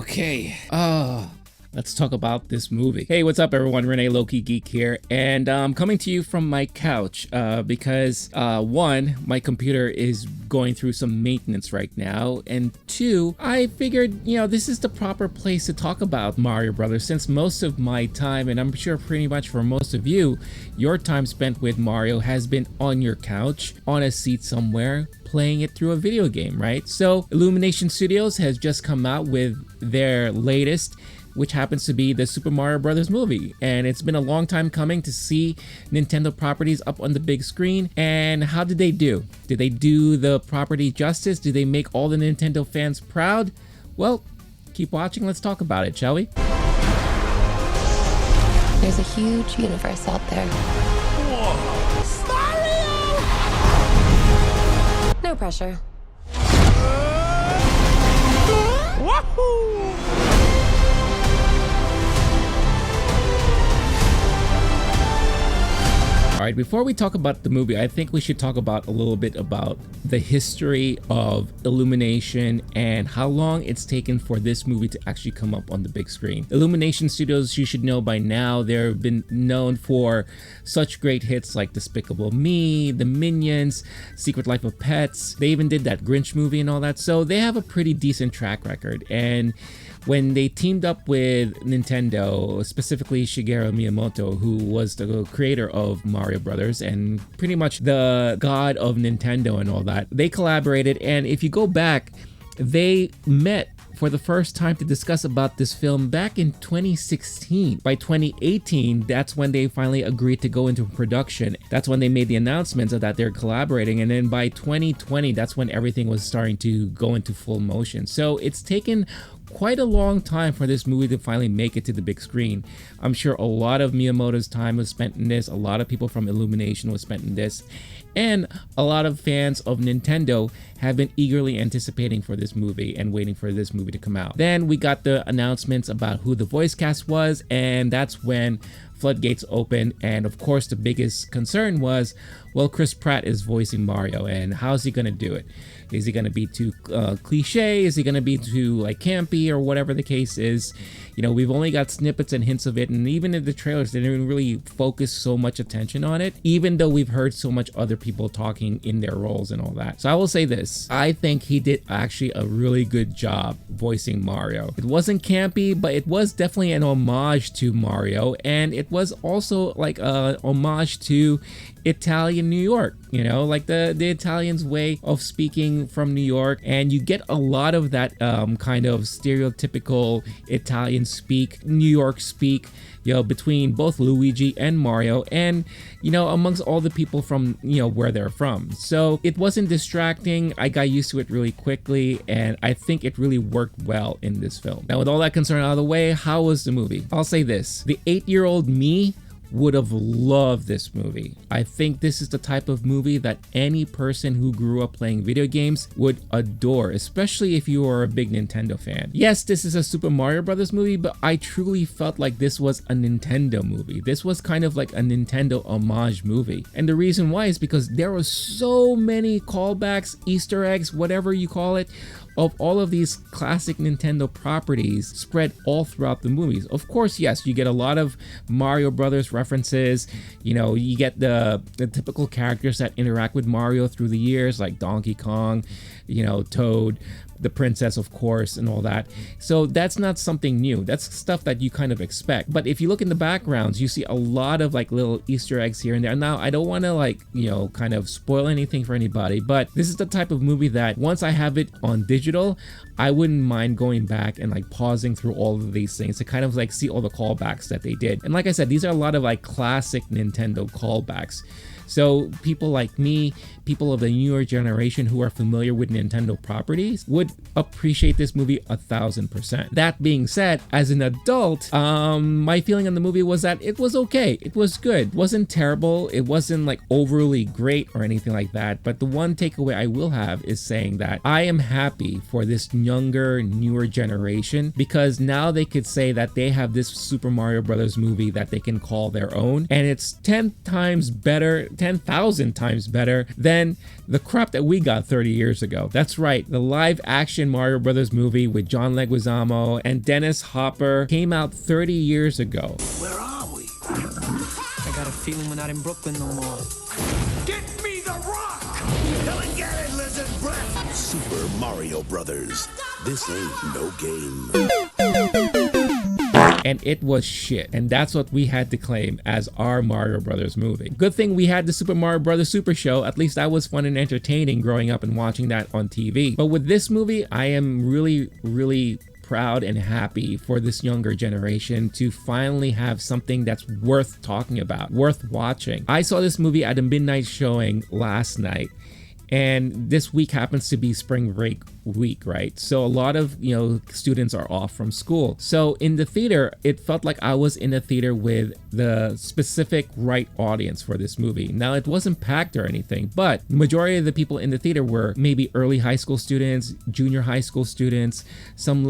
Okay. Let's talk about this movie. Hey, what's up everyone? Renee Loki Geek here, and I'm coming to you from my couch because one, my computer is going through some maintenance right now, and two, I figured, this is the proper place to talk about Mario Brothers, since most of my time, and I'm sure pretty much for most of you, your time spent with Mario has been on your couch, on a seat somewhere, playing it through a video game, right? So Illumination Studios has just come out with their latest, which happens to be the Super Mario Brothers movie, and it's been a long time coming to see Nintendo properties up on the big screen. And how did they do? Did they do the property justice? Did they make all the Nintendo fans proud? Well, keep watching, let's talk about it, shall we? There's a huge universe out there. Whoa. Mario! No pressure. Wahoo! All right, before we talk about the movie, I think we should talk about a little bit about the history of Illumination and how long it's taken for this movie to actually come up on the big screen. Illumination Studios, you should know by now, they've been known for such great hits like Despicable Me, The Minions, Secret Life of Pets. They even did that Grinch movie and all that, so they have a pretty decent track record. And when they teamed up with Nintendo, specifically Shigeru Miyamoto, who was the creator of Mario Brothers and pretty much the god of Nintendo and all that, they collaborated. And if you go back, they met for the first time to discuss about this film back in 2016. By 2018, that's when they finally agreed to go into production. That's when they made the announcements of that they're collaborating. And then by 2020, that's when everything was starting to go into full motion. So it's taken quite a long time for this movie to finally make it to the big screen. I'm sure a lot of Miyamoto's time was spent in this, a lot of people from Illumination was spent in this, and a lot of fans of Nintendo have been eagerly anticipating for this movie and waiting for this movie to come out. Then we got the announcements about who the voice cast was, and that's when floodgates opened. And of course the biggest concern was, well, Chris Pratt is voicing Mario, and how's he gonna do it? Is he gonna be too cliche? Is he gonna be too like campy, or whatever the case is? We've only got snippets and hints of it, and even in the trailers they didn't really focus so much attention on it, even though we've heard so much other people talking in their roles and all that. So I will say this, I think he did actually a really good job voicing Mario. It wasn't campy, but it was definitely an homage to Mario, and it was also like a homage to Italian New York, like the Italians' way of speaking from New York. And you get a lot of that kind of stereotypical Italian speak, New York speak, between both Luigi and Mario, and amongst all the people from where they're from. So it wasn't distracting. I got used to it really quickly, and I think it really worked well in this film. Now, with all that concern out of the way, how was the movie? I'll say this, the 8-year-old me would have loved this movie. I think this is the type of movie that any person who grew up playing video games would adore, especially if you are a big Nintendo fan. Yes, this is a Super Mario Brothers movie, but I truly felt like this was a Nintendo movie. This was kind of like a Nintendo homage movie. And the reason why is because there were so many callbacks, Easter eggs, whatever you call it, of all of these classic Nintendo properties spread all throughout the movies. Of course, yes, you get a lot of Mario Brothers references. You get the typical characters that interact with Mario through the years, like Donkey Kong, Toad, the princess, of course, and all that. So that's not something new. That's stuff that you kind of expect. But if you look in the backgrounds, you see a lot of like little Easter eggs here and there. Now, I don't want to kind of spoil anything for anybody, but this is the type of movie that once I have it on digital, I wouldn't mind going back and like pausing through all of these things to kind of like see all the callbacks that they did. And like I said, these are a lot of like classic Nintendo callbacks. So people like me, people of the newer generation who are familiar with Nintendo properties would appreciate this movie 1000%. That being said, as an adult, my feeling on the movie was that it was okay. It was good. It wasn't terrible. It wasn't like overly great or anything like that. But the one takeaway I will have is saying that I am happy for this younger, newer generation, because now they could say that they have this Super Mario Brothers movie that they can call their own. And it's 10 times better 10,000 times better than the crap that we got 30 years ago. That's right, the live action Mario Brothers movie with John Leguizamo and Dennis Hopper came out 30 years ago. Where are we? I got a feeling we're not in Brooklyn no more. Get me the rock! Come and get it, lizard breath! Super Mario Brothers. This ain't no game. And it was shit. And that's what we had to claim as our Mario Brothers movie. Good thing we had the Super Mario Brothers Super Show. At least that was fun and entertaining growing up and watching that on TV. But with this movie, I am really proud and happy for this younger generation to finally have something that's worth talking about, worth watching. I saw this movie at a midnight showing last night. And this week happens to be spring break week, right? So a lot of, students are off from school. So in the theater, it felt like I was in a theater with the specific right audience for this movie. Now, it wasn't packed or anything, but the majority of the people in the theater were maybe early high school students, junior high school students, some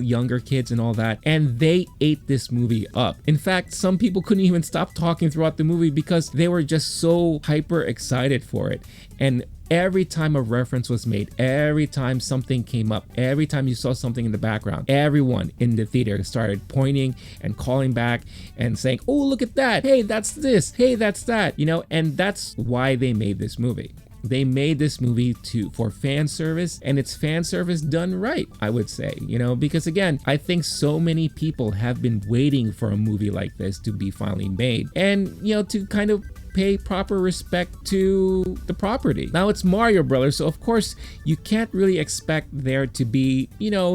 younger kids and all that. And they ate this movie up. In fact, some people couldn't even stop talking throughout the movie because they were just so hyper excited for it. And every time a reference was made, every time something came up, every time you saw something in the background, everyone in the theater started pointing and calling back and saying, oh, look at that. Hey, that's this. Hey, that's that. And that's why they made this movie. They made this movie for fan service, and it's fan service done right, I would say, because again, I think so many people have been waiting for a movie like this to be finally made and, to kind of pay proper respect to the property. Now, it's Mario Brothers, so of course you can't really expect there to be,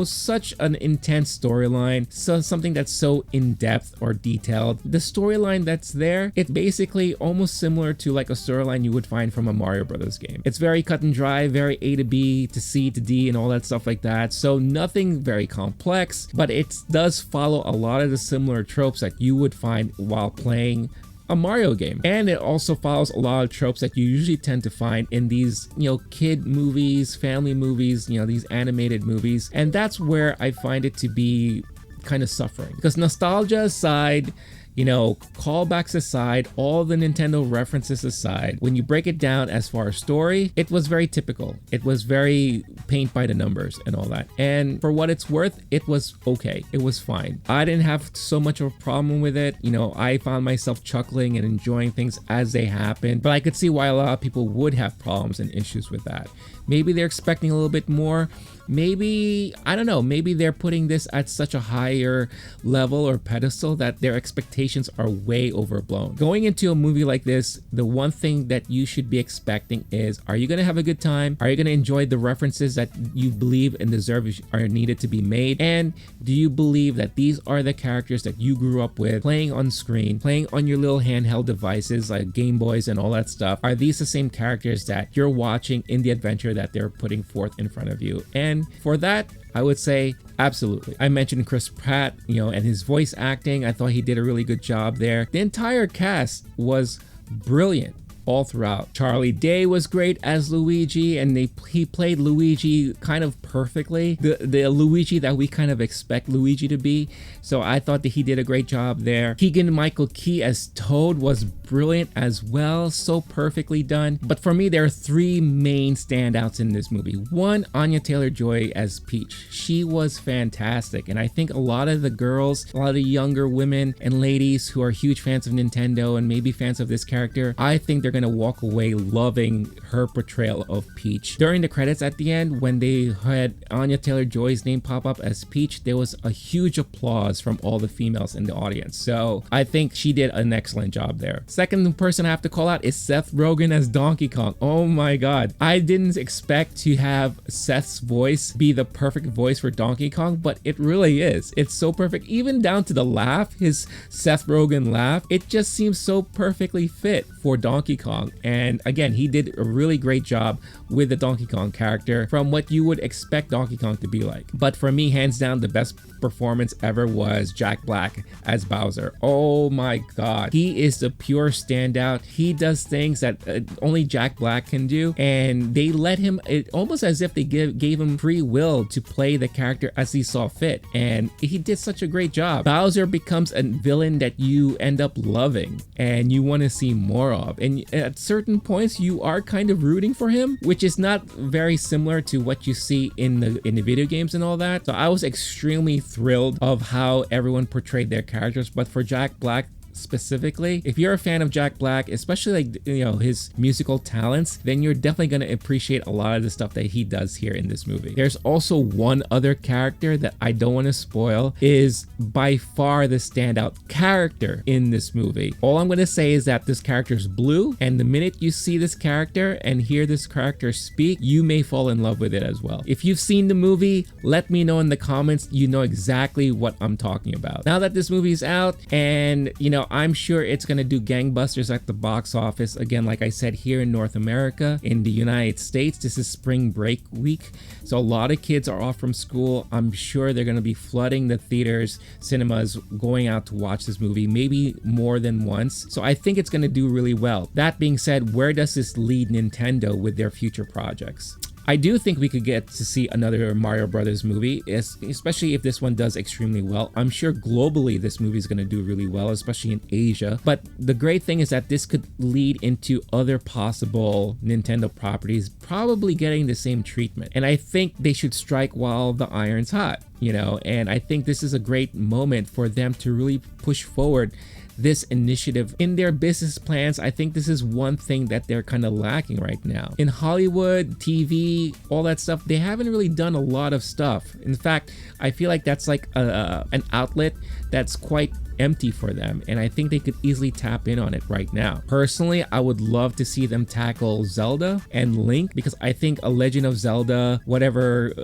such an intense storyline, so something that's so in-depth or detailed. The storyline that's there, it's basically almost similar to like a storyline you would find from a Mario Brothers game. It's very cut and dry, very A to B to C to D and all that stuff like that. So nothing very complex, but it does follow a lot of the similar tropes that you would find while playing a Mario game. And it also follows a lot of tropes that you usually tend to find in these, kid movies, family movies, these animated movies. And that's where I find it to be kind of suffering. Because nostalgia aside, callbacks aside, all the Nintendo references aside, when you break it down as far as story, it was very typical. It was very paint by the numbers and all that. And for what it's worth, it was okay. It was fine. I didn't have so much of a problem with it. I found myself chuckling and enjoying things as they happened, but I could see why a lot of people would have problems and issues with that. Maybe they're expecting a little bit more. Maybe, I don't know, maybe they're putting this at such a higher level or pedestal that their expectations are way overblown. Going into a movie like this, the one thing that you should be expecting is, are you going to have a good time? Are you going to enjoy the references that you believe and deserve are needed to be made? And do you believe that these are the characters that you grew up with, playing on screen, playing on your little handheld devices like Game Boys and all that stuff? Are these the same characters that you're watching in the adventure that they're putting forth in front of you? And for that, I would say absolutely. I mentioned Chris Pratt, and his voice acting. I thought he did a really good job there. The entire cast was brilliant all throughout. Charlie Day was great as Luigi, and he played Luigi kind of perfectly. The Luigi that we kind of expect Luigi to be. So I thought that he did a great job there. Keegan-Michael Key as Toad was brilliant as well. So perfectly done. But for me, there are three main standouts in this movie. One, Anya Taylor-Joy as Peach. She was fantastic. And I think a lot of the girls, a lot of the younger women and ladies who are huge fans of Nintendo and maybe fans of this character, I think they're going to walk away loving her portrayal of Peach. During the credits at the end, when they had Anya Taylor-Joy's name pop up as Peach, there was a huge applause from all the females in the audience. So I think she did an excellent job there. Second person I have to call out is Seth Rogen as Donkey Kong. Oh my god. I didn't expect to have Seth's voice be the perfect voice for Donkey Kong, but it really is. It's so perfect. Even down to the laugh, his Seth Rogen laugh, it just seems so perfectly fit for Donkey Kong. And again, he did a really great job with the Donkey Kong character from what you would expect Donkey Kong to be like. But for me, hands down, the best performance ever was Jack Black as Bowser. Oh my god. He is the pure standout. He does things that only Jack Black can do, and they let him, almost as if they gave him free will to play the character as he saw fit, and he did such a great job. Bowser becomes a villain that you end up loving and you want to see more of. And at certain points, you are kind of rooting for him, which is not very similar to what you see in the video games and all that. So I was extremely thrilled of how everyone portrayed their characters. But for Jack Black specifically, if you're a fan of Jack Black, especially like, you know, his musical talents, then you're definitely going to appreciate a lot of the stuff that he does here in this movie. There's also one other character that I don't want to spoil, is by far the standout character in this movie. All I'm going to say is that this character is blue, and the minute you see this character and hear this character speak, you may fall in love with it as well. If you've seen the movie, let me know in the comments. You know exactly what I'm talking about. Now that this movie is out, and you know, I'm sure it's going to do gangbusters at the box office. Again, like I said, here in North America, in the United States, this is spring break week. So a lot of kids are off from school. I'm sure they're going to be flooding the theaters, cinemas, going out to watch this movie, maybe more than once. So I think it's going to do really well. That being said, where does this lead Nintendo with their future projects? I do think we could get to see another Mario Brothers movie, especially if this one does extremely well. I'm sure globally this movie is going to do really well, especially in Asia. But the great thing is that this could lead into other possible Nintendo properties probably getting the same treatment. And I think they should strike while the iron's hot, you know, and I think this is a great moment for them to really push forward this initiative in their business plans. I think this is one thing that they're kind of lacking right now. In Hollywood, TV, all that stuff, they haven't really done a lot of stuff. In fact, I feel like that's like an outlet that's quite empty for them, and I think they could easily tap in on it right now. Personally, I would love to see them tackle Zelda and Link, because I think A Legend of Zelda, whatever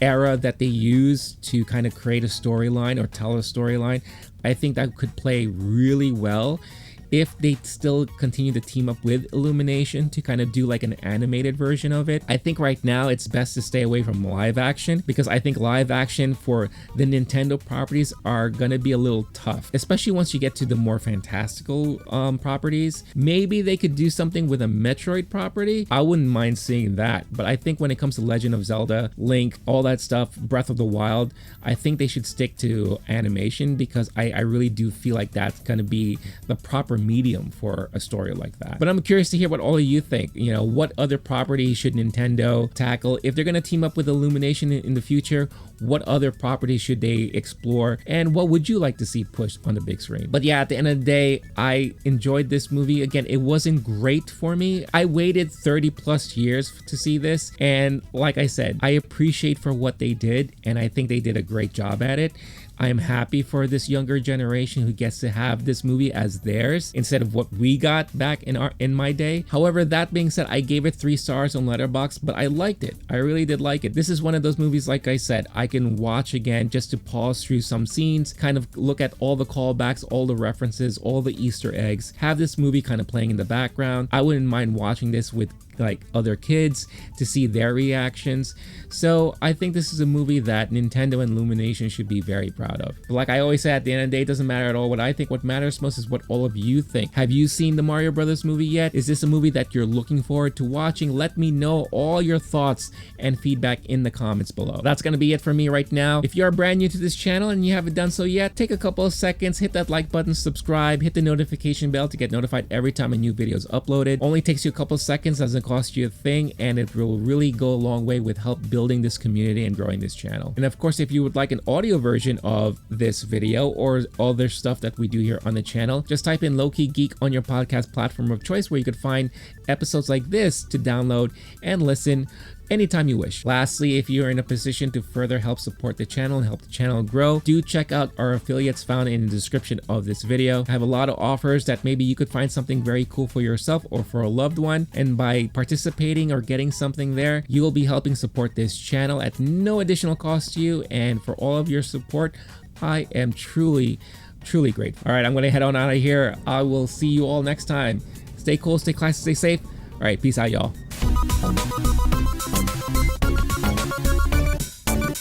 era that they use to kind of create a storyline or tell a storyline, I think that could play really well if they still continue to team up with Illumination to kind of do like an animated version of it. I think right now it's best to stay away from live action, because I think live action for the Nintendo properties are gonna be a little tough, especially once you get to the more fantastical properties. Maybe they could do something with a Metroid property. I wouldn't mind seeing that, but I think when it comes to Legend of Zelda, Link, all that stuff, Breath of the Wild, I think they should stick to animation, because I really do feel like that's gonna be the proper medium for a story like that. But I'm curious to hear what all of you think. You know, what other properties should Nintendo tackle? If they're going to team up with Illumination in the future, what other properties should they explore? And what would you like to see pushed on the big screen? But yeah, at the end of the day, I enjoyed this movie. Again, it wasn't great for me. I waited 30 plus years to see this. And like I said, I appreciate for what they did, and I think they did a great job at it. I am happy for this younger generation who gets to have this movie as theirs instead of what we got back in my day. However, that being said, I gave it 3 stars on Letterboxd, but I liked it. I really did like it. This is one of those movies, like I said, I can watch again just to pause through some scenes, kind of look at all the callbacks, all the references, all the Easter eggs, have this movie kind of playing in the background. I wouldn't mind watching this with like other kids to see their reactions. So I think this is a movie that Nintendo and Illumination should be very proud of. But like I always say, at the end of the day, it doesn't matter at all what I think. What matters most is what all of you think. Have you seen the Mario Brothers movie yet? Is this a movie that you're looking forward to watching? Let me know all your thoughts and feedback in the comments below. That's gonna be it for me right now. If you are brand new to this channel and you haven't done so yet, take a couple of seconds, hit that like button, subscribe, hit the notification bell to get notified every time a new video is uploaded. Only takes you a couple of seconds, doesn't cost you a thing, and it will really go a long way with help building this community and growing this channel. And of course, if you would like an audio version of this video or other stuff that we do here on the channel, just type in Low Key Geek on your podcast platform of choice, where you could find episodes like this to download and listen anytime you wish. Lastly, if you're in a position to further help support the channel and help the channel grow, do check out our affiliates found in the description of this video. I have a lot of offers that maybe you could find something very cool for yourself or for a loved one, and by participating or getting something there, you will be helping support this channel at no additional cost to you. And for all of your support, I am truly grateful. All right, I'm gonna head on out of here. I will see you all next time. Stay cool, stay classy, stay safe. All right, peace out, y'all.